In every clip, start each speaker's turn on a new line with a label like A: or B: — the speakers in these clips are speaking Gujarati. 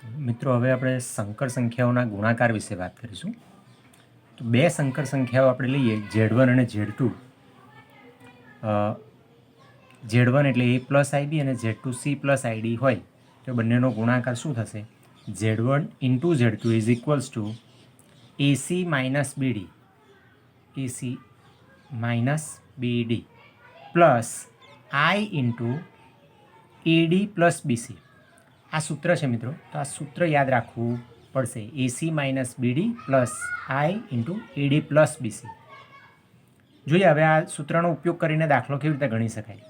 A: મિત્રો હવે આપણે સંકર સંખ્યાઓના ગુણાકાર વિશે વાત કરીશું. તો બે સંકર સંખ્યાઓ આપણે લઈએ Z1 અને Z2. Z1 એટલે A પ્લસ IB અને Z2 C પ્લસ ID હોય તો બંનેનો ગુણાકાર શું થશે? Z1 into Z2 is equals to AC minus BD plus I into AD plus BC. આ સૂત્ર છે મિત્રો, તો આ સૂત્ર યાદ રાખવું પડશે. AC minus BD plus I into AD plus BC. જોઈએ હવે આ સૂત્રનો ઉપયોગ કરીને દાખલો કેવી રીતે ગણી શકાય.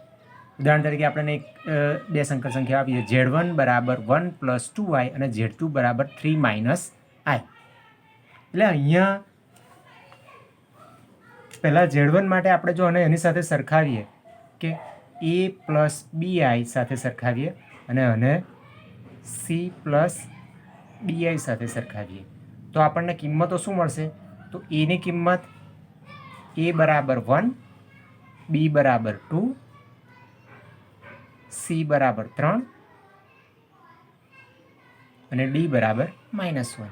A: ઉદાહરણ તરીકે આપણને બે સંકર સંખ્યા આપી છે, Z1 બરાબર 1 પ્લસ 2I અને Z2 બરાબર 3 માઇનસ I. એટલે અહીંયા પહેલાં Z1 માટે આપણે જો એની સાથે સરખાવીએ કે A પ્લસ BI સાથે સરખાવીએ અને C પ્લસ DI સાથે સરખાવીએ તો આપણને કિંમતો શું મળશે? તો એની કિંમત A બરાબર 1, B બરાબર 2, C બરાબર 3 અને D બરાબર -1.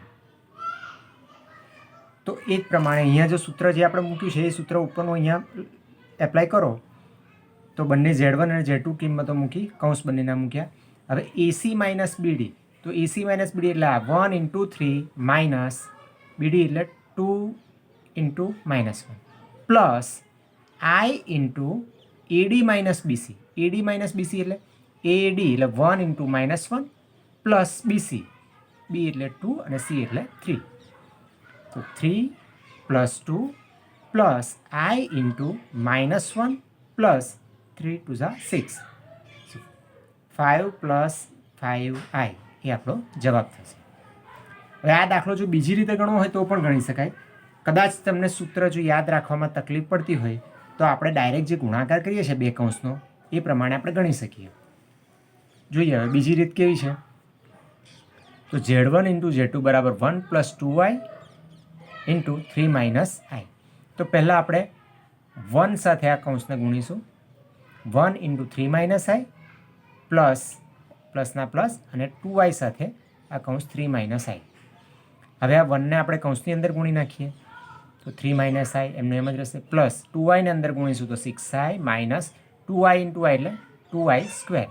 A: તો એ જ પ્રમાણે અહીંયા જો સૂત્ર જે આપણે મૂક્યું છે એ સૂત્ર ઉપરનું અહીંયા એપ્લાય કરો તો બંને Z1 અને Z2 કિંમતો મૂકી, કૌંસ બંનેના મૂક્યા. હવે AC માઇનસ BD, તો AC માઇનસ BD એટલે 1 ઇન્ટુ 3 માઇનસ BD એટલે 2 into -1 plus I into AD minus BC. AD minus BC એટલે AD એટલે 1 ઇન્ટુ -1 પ્લસ BC, B એટલે 2 અને C એટલે 3. તો 3 plus 2 plus I into -1 plus 3 2 6, 5 plus 5I એ આપણો જવાબ થશે. હવે આ દાખલો જો બીજી રીતે ગણવો હોય તો પણ ગણી શકાય. કદાચ તમને સૂત્ર જો યાદ રાખવામાં તકલીફ પડતી હોય તો આપણે ડાયરેક્ટ જે ગુણાકાર કરીએ છીએ બે કૌંસનો એ પ્રમાણે આપણે ગણી શકીએ. જોઈએ હવે બીજી રીત કેવી છે. તો Z1 ઇન્ટુ Z2 બરાબર 1 plus 2I into 3 minus I. તો પહેલાં આપણે 1 સાથે આ કૌંસને ગુણીશું. 1 ઇન્ટુ 3 માઇનસ I પ્લસ પ્લસના પ્લસ અને 2I સાથે આ કૌંસ 3 માઇનસ I. હવે આ 1ને આપણે કૌંસની અંદર ગુણી નાખીએ તો 3 માઇનસ I એમને એમ જ રહેશે, પ્લસ 2I ને અંદર ગુણીશું તો 6I minus 2I into I એટલે 2I સ્ક્વેર.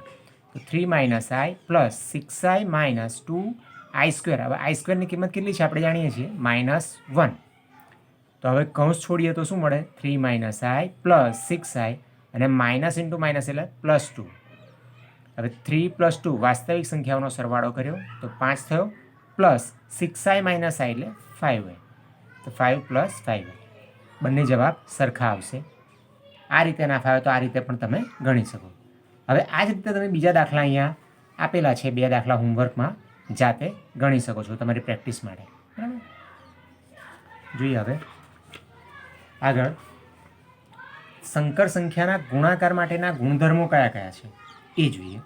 A: તો 3 minus I plus 6I minus 2I square. હવે I સ્ક્વેરની કિંમત કેટલી છે આપણે જાણીએ છીએ, -1. તો હવે કૌંસ છોડીએ તો શું મળે? 3 માઇનસ I પ્લસ 6I અને માઇનસ ઇન્ટુ માઇનસ એટલે +2. હવે 3 પ્લસ 2 વાસ્તવિક સંખ્યાઓનો સરવાળો કર્યો તો 5 થયો, પ્લસ 6I માઇનસ I એટલે 5I. તો 5 પ્લસ 5I બંને જવાબ સરખા આવશે. આ રીતે ના ફાવે તો આ રીતે પણ તમે ગણી શકો. હવે આ જ રીતે તમે બીજા દાખલા અહીંયા આપેલા છે, બે દાખલા હોમવર્કમાં જાતે ગણી શકો છો તમારી પ્રેક્ટિસ માટે. બરાબર, જોઈએ હવે આગળ સંકર સંખ્યાના ગુણાકાર માટેના ગુણધર્મો કયા કયા છે એ જોઈએ.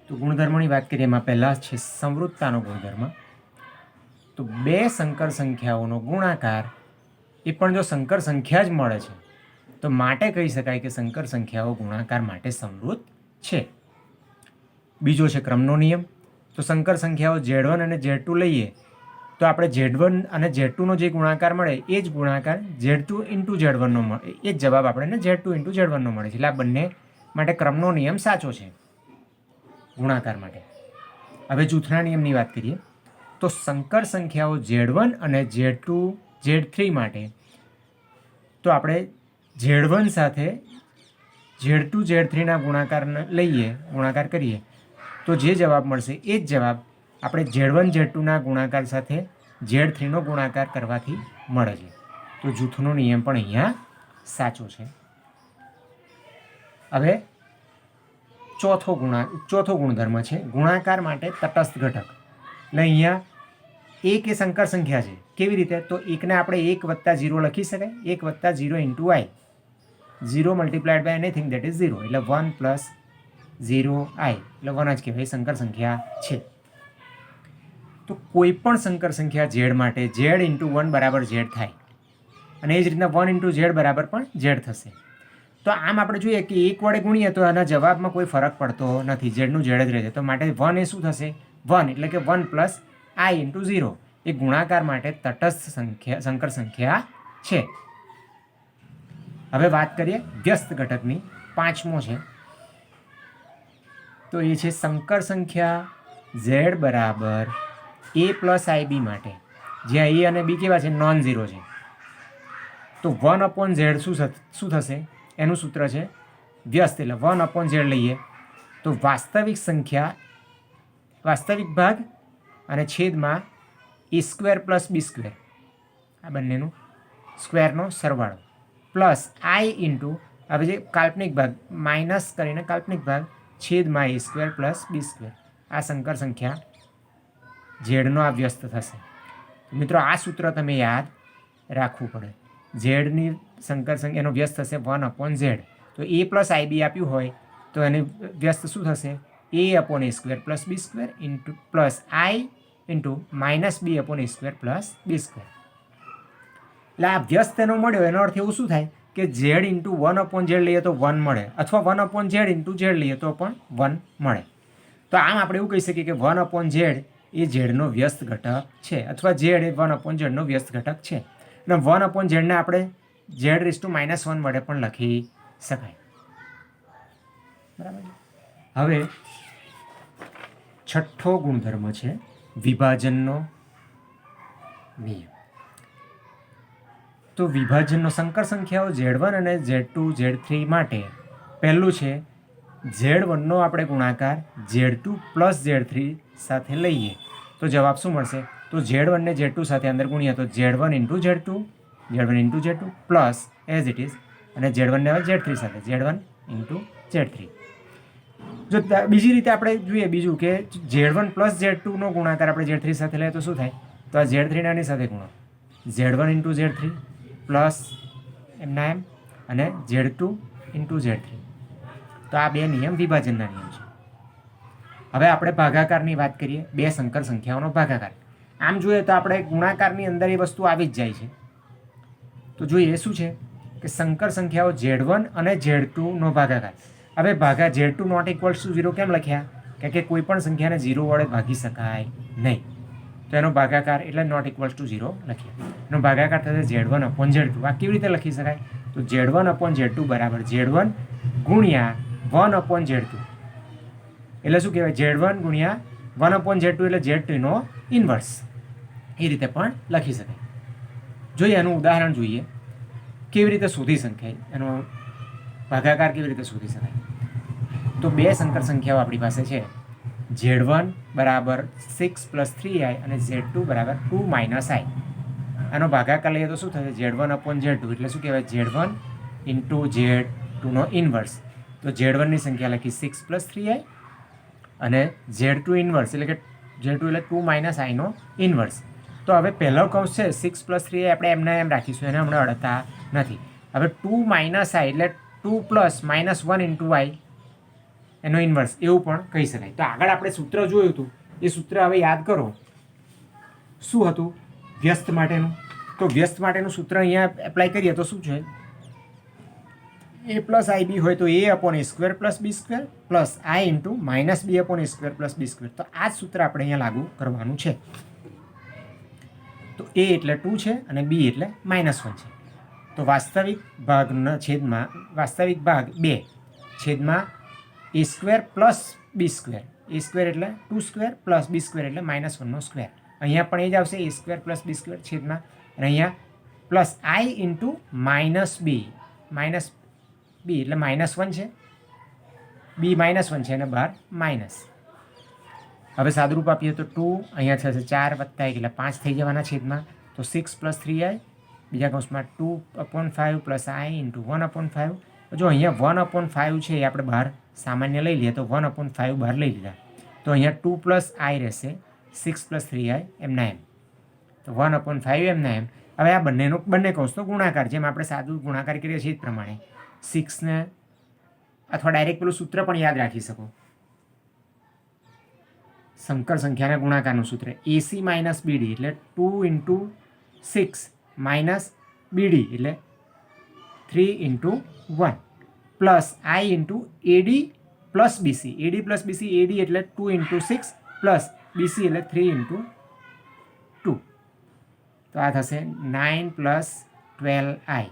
A: તો ગુણધર્મોની વાત કરીએ, એમાં પહેલાં છે સંવૃત્તાનો ગુણધર્મ. તો બે સંકર સંખ્યાઓનો ગુણાકાર એ પણ જો સંકર સંખ્યા જ મળે છે તો માટે કહી શકાય કે સંકર સંખ્યાઓ ગુણાકાર માટે સંવૃત્ત છે. બીજો છે ક્રમનો નિયમ. તો સંકર સંખ્યાઓ Z1 અને Z2 લઈએ તો આપણે Z1 અને Z2નો જે ગુણાકાર મળે એ જ ગુણાકાર Z2 ઇન્ટુ Z1નો મળે, એ જ જવાબ આપણને Z2 ઇન્ટુ Z1નો મળે છે. એટલે આ બંને માટે ક્રમનો નિયમ સાચો છે ગુણાકાર માટે. હવે જૂથના નિયમની વાત કરીએ તો સંકર સંખ્યાઓ Z1 અને Z2 Z3 માટે તો આપણે Z1 સાથે Z2 Z3ના ગુણાકાર કરીએ તો જે જવાબ મળશે એ જ જવાબ આપણે Z1 Z2ના ગુણાકાર સાથે Z3નો ગુણાકાર કરવાથી મળે છે. તો જૂથનો નિયમ પણ અહીંયા સાચો છે. હવે ચોથો ગુણધર્મ છે ગુણાકાર માટે તટસ્થ ઘટક. એટલે અહીંયા એક એ સંકર સંખ્યા છે. કેવી રીતે? તો એકને આપણે 1 + 0 લખી શકાય, 1 + 0 into I. 0 multiplied by anything that is 0 એટલે 1 + 0I એટલે 1 જ કહેવાય, સંકર સંખ્યા છે. તો કોઈ પણ સંકર સંખ્યા Z માટે Z ઇન્ટુ 1 બરાબર Z થાય અને એ જ રીતના 1 ઇન્ટુ Z બરાબર પણ Z થશે. તો આમ આપણે જોઈએ કે 1 વડે ગુણીએ તો આના જવાબમાં કોઈ ફરક પડતો નથી, ઝેડનું ઝેડ જ રહે છે. તો માટે 1 એ શું થશે? 1 એટલે કે 1 પ્લસ આઈ ઇન્ટુ 0 એ ગુણાકાર માટે તટસ્થ સંખ્યા સંકર સંખ્યા છે. હવે વાત કરીએ વ્યસ્ત ઘટકની. પાંચમો છે તો એ છે સંકર સંખ્યા z બરાબર a પ્લસ આઈ માટે, જ્યાં a અને b કેવા છે? નોન ઝીરો છે. તો 1/z શું થશે? એનું સૂત્ર છે વ્યસ્ત, એટલે 1/z લઈએ તો વાસ્તવિક સંખ્યા, વાસ્તવિક ભાગ અને છેદમાં a square plus b square, આ બંનેનું સ્ક્વેરનો સરવાળો, પ્લસ આઈ ઇન્ટુ હવે જે કાલ્પનિક ભાગ માઇનસ કરીને કાલ્પનિક ભાગ છેદમાં a square plus b square. આ સંકર સંખ્યા ઝેડનો આ વ્યસ્ત થશે. મિત્રો આ સૂત્ર તમે યાદ રાખવું પડે. ઝેડની સંકર સંખ્યાનો વ્યસ્ત થશે 1/z. તો a પ્લસ આઈ બી આપ્યું હોય તો એની વ્યસ્ત શું થશે? a/a square plus b square into plus I into minus b/a square plus b square. એટલે આ વ્યસ્ત એનો મળ્યો, એનો અર્થ એવું શું થાય કે ઝેડ ઇન્ટુ 1/z લઈએ તો 1 મળે, અથવા 1/z ઇન્ટુ ઝેડ લઈએ તો પણ 1 મળે. તો આમ આપણે એવું કહી શકીએ કે 1/z એ ઝેડનો વ્યસ્ત ઘટક છે, અથવા ઝેડ એ 1/z નો વ્યસ્ત ઘટક છે. અને 1/z ને આપણે z⁻1 વડે પણ લખી શકાય. બરાબર. હવે છઠ્ઠો ગુણધર્મ છે વિભાજનનો નિયમ. તો વિભાજનનો સંકર સંખ્યાઓ Z1 અને Z2 Z3 માટે પહેલું છે Z1નો આપણે ગુણાકાર Z2 પ્લસ Z3 સાથે લઈએ તો જવાબ શું મળશે? તો Z1 ને Z2 સાથે અંદર ગુણ્યા તો Z1 into Z2 plus as it is, અને Z1 ને Z3 સાથે Z1 ઇન્ટુ Z3. જો બીજી રીતે આપણે જોઈએ બીજું કે Z1 પ્લસ Z2નો ગુણાકાર આપણે Z3 સાથે લઈએ તો શું થાય? તો આ Z3 આની સાથે ગુણો, Z1 ઇન્ટુ Z3 પ્લસ એમના એમ અને Z2 ઇન્ટુ Z3. તો આ બે નિયમ વિભાજનના નિયમ છે. હવે આપણે ભાગાકારની વાત કરીએ. બે સંકર સંખ્યાઓનો ભાગાકાર. આમ જોઈએ તો આપણે ગુણાકારની અંદર એ વસ્તુ આવી જ જાય છે. તો જોઈએ શું છે કે સંકર સંખ્યાઓ Z1 અને Z2નો ભાગાકાર. હવે Z2 નોટ ઇક્વલ્સ ટુ 0 કેમ લખ્યા? કારણ કે કોઈ પણ સંખ્યાને 0 વડે ભાગી શકાય નહીં, તો એનો ભાગાકાર એટલે નોટ ઇક્વલ્સ ટુ 0 લખ્યા. એનો ભાગાકાર થશે Z1/Z2. આ કેવી રીતે લખી શકાય? તો Z1/Z2 બરાબર Z1 ગુણ્યા 1/Z2. એટલે શું કહેવાય? Z1 ગુણ્યા 1/Z2 એટલે Z2નો ઇન્વર્સ. એ રીતે પણ લખી શકાય. જોઈએ એનું ઉદાહરણ જોઈએ કેવી રીતે શોધી શકાય, એનો ભાગાકાર કેવી રીતે શોધી શકાય. તો બે સંકર સંખ્યાઓ આપણી પાસે છે. Z1 બરાબર 6 પ્લસ 3i અને Z2 બરાબર 2 માઇનસ i. આનો ભાગાકાર લઈએ તો શું થશે? Z1/Z2 એટલે શું કહેવાય? Z1 into Z2નો inverse. તો Z1ની સંખ્યા લખી 6 પ્લસ 3i અને Z2 ઇન્વર્સ એટલે કે Z2 એટલે 2 માઇનસ આઈનો ઇન્વર્સ. તો હવે પહેલો કૌંસ છે 6 પ્લસ 3i આપણે એમને એમ રાખીશું, એને હમણાં અડતા નથી. હવે 2 માઇનસ આઈ એટલે 2 પ્લસ -1 ઇન્ટુ આઈ એનો ઇન્વર્સ એવું પણ કહી શકાય. તો આગળ આપણે સૂત્ર જોયું હતું, એ સૂત્ર હવે યાદ કરો. શું હતું વ્યસ્ત માટેનું? તો વ્યસ્ત માટેનું સૂત્ર અહીંયા એપ્લાય કરીએ તો શું છે? a પ્લસ આઈ બી હોય તો a/a square plus b square plus I into minus b/a square plus b square. તો આ જ સૂત્ર આપણે અહીંયા લાગુ કરવાનું છે. તો a એટલે 2 છે અને b એટલે -1 છે. તો વાસ્તવિક ભાગના છેદમાં વાસ્તવિક ભાગ 2 છેદમાં a square plus b square. a square એટલે 2 સ્ક્વેર પ્લસ b સ્ક્વેર એટલે -1નો સ્ક્વેર. અહીંયા પણ એ જ આવશે a square plus b square છેદમાં, અને અહીંયા plus I into minus b એટલે -1 છે, b -1 છે અને બહાર માઇનસ. હવે સાદુરૂપ આપીએ તો 2 અહીંયા થશે 4 વત્તા 1 એટલે 5 થઈ જવાના છેદમાં. તો 6 પ્લસ 3i બીજા કૌંસમાં 2/5 પ્લસ i ઇન્ટુ 1/5. જો અહીંયા 1/5 છે એ આપણે બહાર સામાન્ય લઈ લઈએ તો 1/5 બહાર લઈ લીધા. તો અહીંયા 2 પ્લસ i રહેશે, 6 પ્લસ 3i એમના એમ. તો 1/5 એમના એમ. હવે આ બંને કૌંસનો ગુણાકાર, જેમ આપણે સાદું ગુણાકાર કરીએ છીએ એ જ પ્રમાણે 6ને અથવા ડાયરેક્ટ પેલું સૂત્ર પણ યાદ રાખી શકો. સંકર સંખ્યાના ગુણાકારનું સૂત્ર AC માઇનસ BD એટલે 2 ઇન્ટુ 6 માઇનસ BD એટલે 3 into 1 plus I into AD plus BC. AD plus BC, AD એટલે 2 ઇન્ટુ 6 પ્લસ BC એટલે 3 × 2, તો આ થશે 9 + 12i,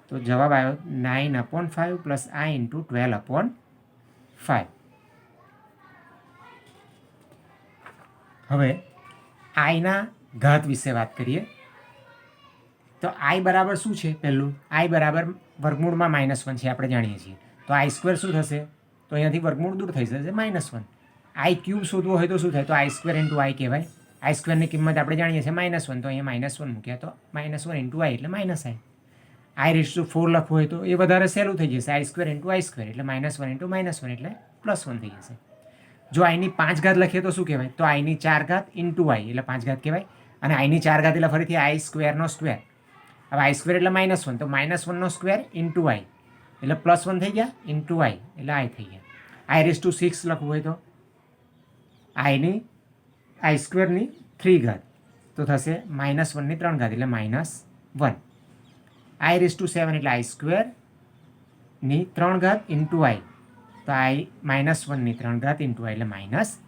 A: તો જવાબ આવ્યો 9/5 + i × 12/5. હવે આઈના ઘાત વિશે વાત કરીએ તો આઈ બરાબર શું છે? પહેલું આઈ બરાબર વર્ગમૂળમાં -1 છે, આપણે જાણીએ છીએ. તો આઈ સ્ક્વેર શું થશે? તો અહીંયાથી વર્ગમૂળ દૂર થઈ જશે, -1. આઈ ક્યુબ શોધવો હોય તો શું થાય? તો આઈ સ્ક્વેર × આઈ કહેવાય. આઈ સ્ક્વેરની કિંમત આપણે જાણીએ છીએ -1, તો અહીંયા -1 મૂક્યા તો -1 × આઈ એટલે -i. i⁴ લખવું હોય તો એ વધારે સહેલું થઈ જશે, આઈ સ્ક્વેર × આઈ સ્ક્વેર એટલે -1 × -1 એટલે +1 થઈ જશે. જો આઈની 5 ઘાત લખીએ તો શું કહેવાય? તો આઈની 4 ઘાત × આઈ એટલે 5 ઘાત કહેવાય, અને આઈની 4 ઘાત એટલે ફરીથી આઈ સ્ક્વેરનો સ્ક્વેર. હવે આઈ સ્ક્વેર એટલે -1, તો -1નો સ્ક્વેર × આઈ એટલે +1 થઈ ગયા, × આઈ એટલે આઈ થઈ ગયા. i⁶ લખવું હોય તો આઈ સ્ક્વેરની 3 ઘાત તો થશે -1ની 3 ઘાત એટલે -1. i⁷ એટલે આઈ સ્ક્વેરની 3 ઘાત × આઈ, તો આઈ -1ની 3 ઘાત × આઈ એટલે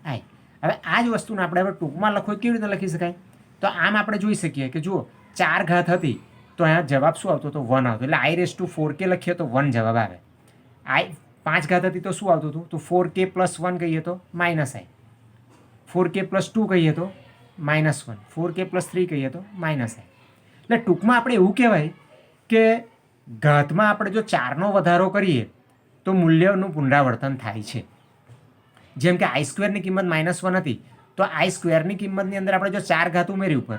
A: -i. હવે આ જ વસ્તુને આપણે હવે ટૂંકમાં લખો કેવી રીતે લખી શકાય? તો આમ આપણે જોઈ શકીએ કે જુઓ 4 ઘાત હતી તો અહીંયા જવાબ શું આવતો? તો 1 આવતો, એટલે i⁴k લખીએ તો 1 જવાબ આવે. આઈ 5 ઘાત હતી તો શું આવતું હતું? તો 4k + 1 કહીએ તો -i, 4k + 2 કહીએ તો -1, 4k + 3 કહીએ તો -i. એટલે ટૂંકમાં આપણે એવું કહેવાય કે ઘાતમાં આપણે જો 4નો વધારો કરીએ તો મૂલ્યનું પુનરાવર્તન થાય છે. જેમ કે આઈ સ્ક્વેરની કિંમત -1 હતી, તો આઈ સ્ક્વેરની કિંમતની અંદર આપણે જો 4 ઘાત ઉમેરી ઉપર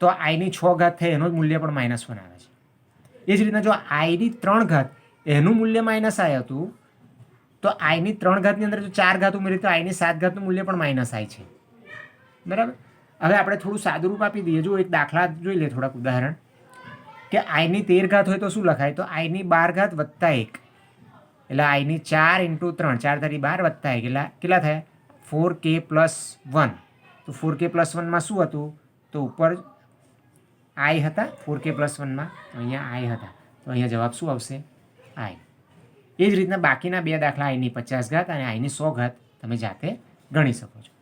A: તો આઈની 6 ઘાત થઈ એનું મૂલ્ય પણ -1 આવે છે. એ જ રીતના જો આઈની 3 ઘાત એનું મૂલ્ય -i હતું, તો આઈની 3 ઘાતની અંદર જો 4 ઘાત ઉમેરી તો આઈની 7 ઘાતનું મૂલ્ય પણ -i છે. બરાબર. હવે આપણે થોડું સાદુરૂપ આપી દઈએ. જો એક દાખલા જોઈ લે, થોડાક ઉદાહરણ, કે આઈની 13 ઘાત હોય તો શું લખાય? તો આઈની 12 ઘાત + 1 એટલે આઈની 4 × 3, 4 × 12 + 1 એટલે કેટલા થયા? 4k + 1. તો 4k + 1માં શું હતું? તો ઉપર આઈ હતા, 4k + 1માં તો અહીંયા આઈ હતા, તો અહીંયા જવાબ શું આવશે? આઈ. એ જ રીતના બાકીના 2 દાખલા આઈની 50 ઘાત અને આઈની 100 ઘાત તમે જાતે ગણી શકો છો.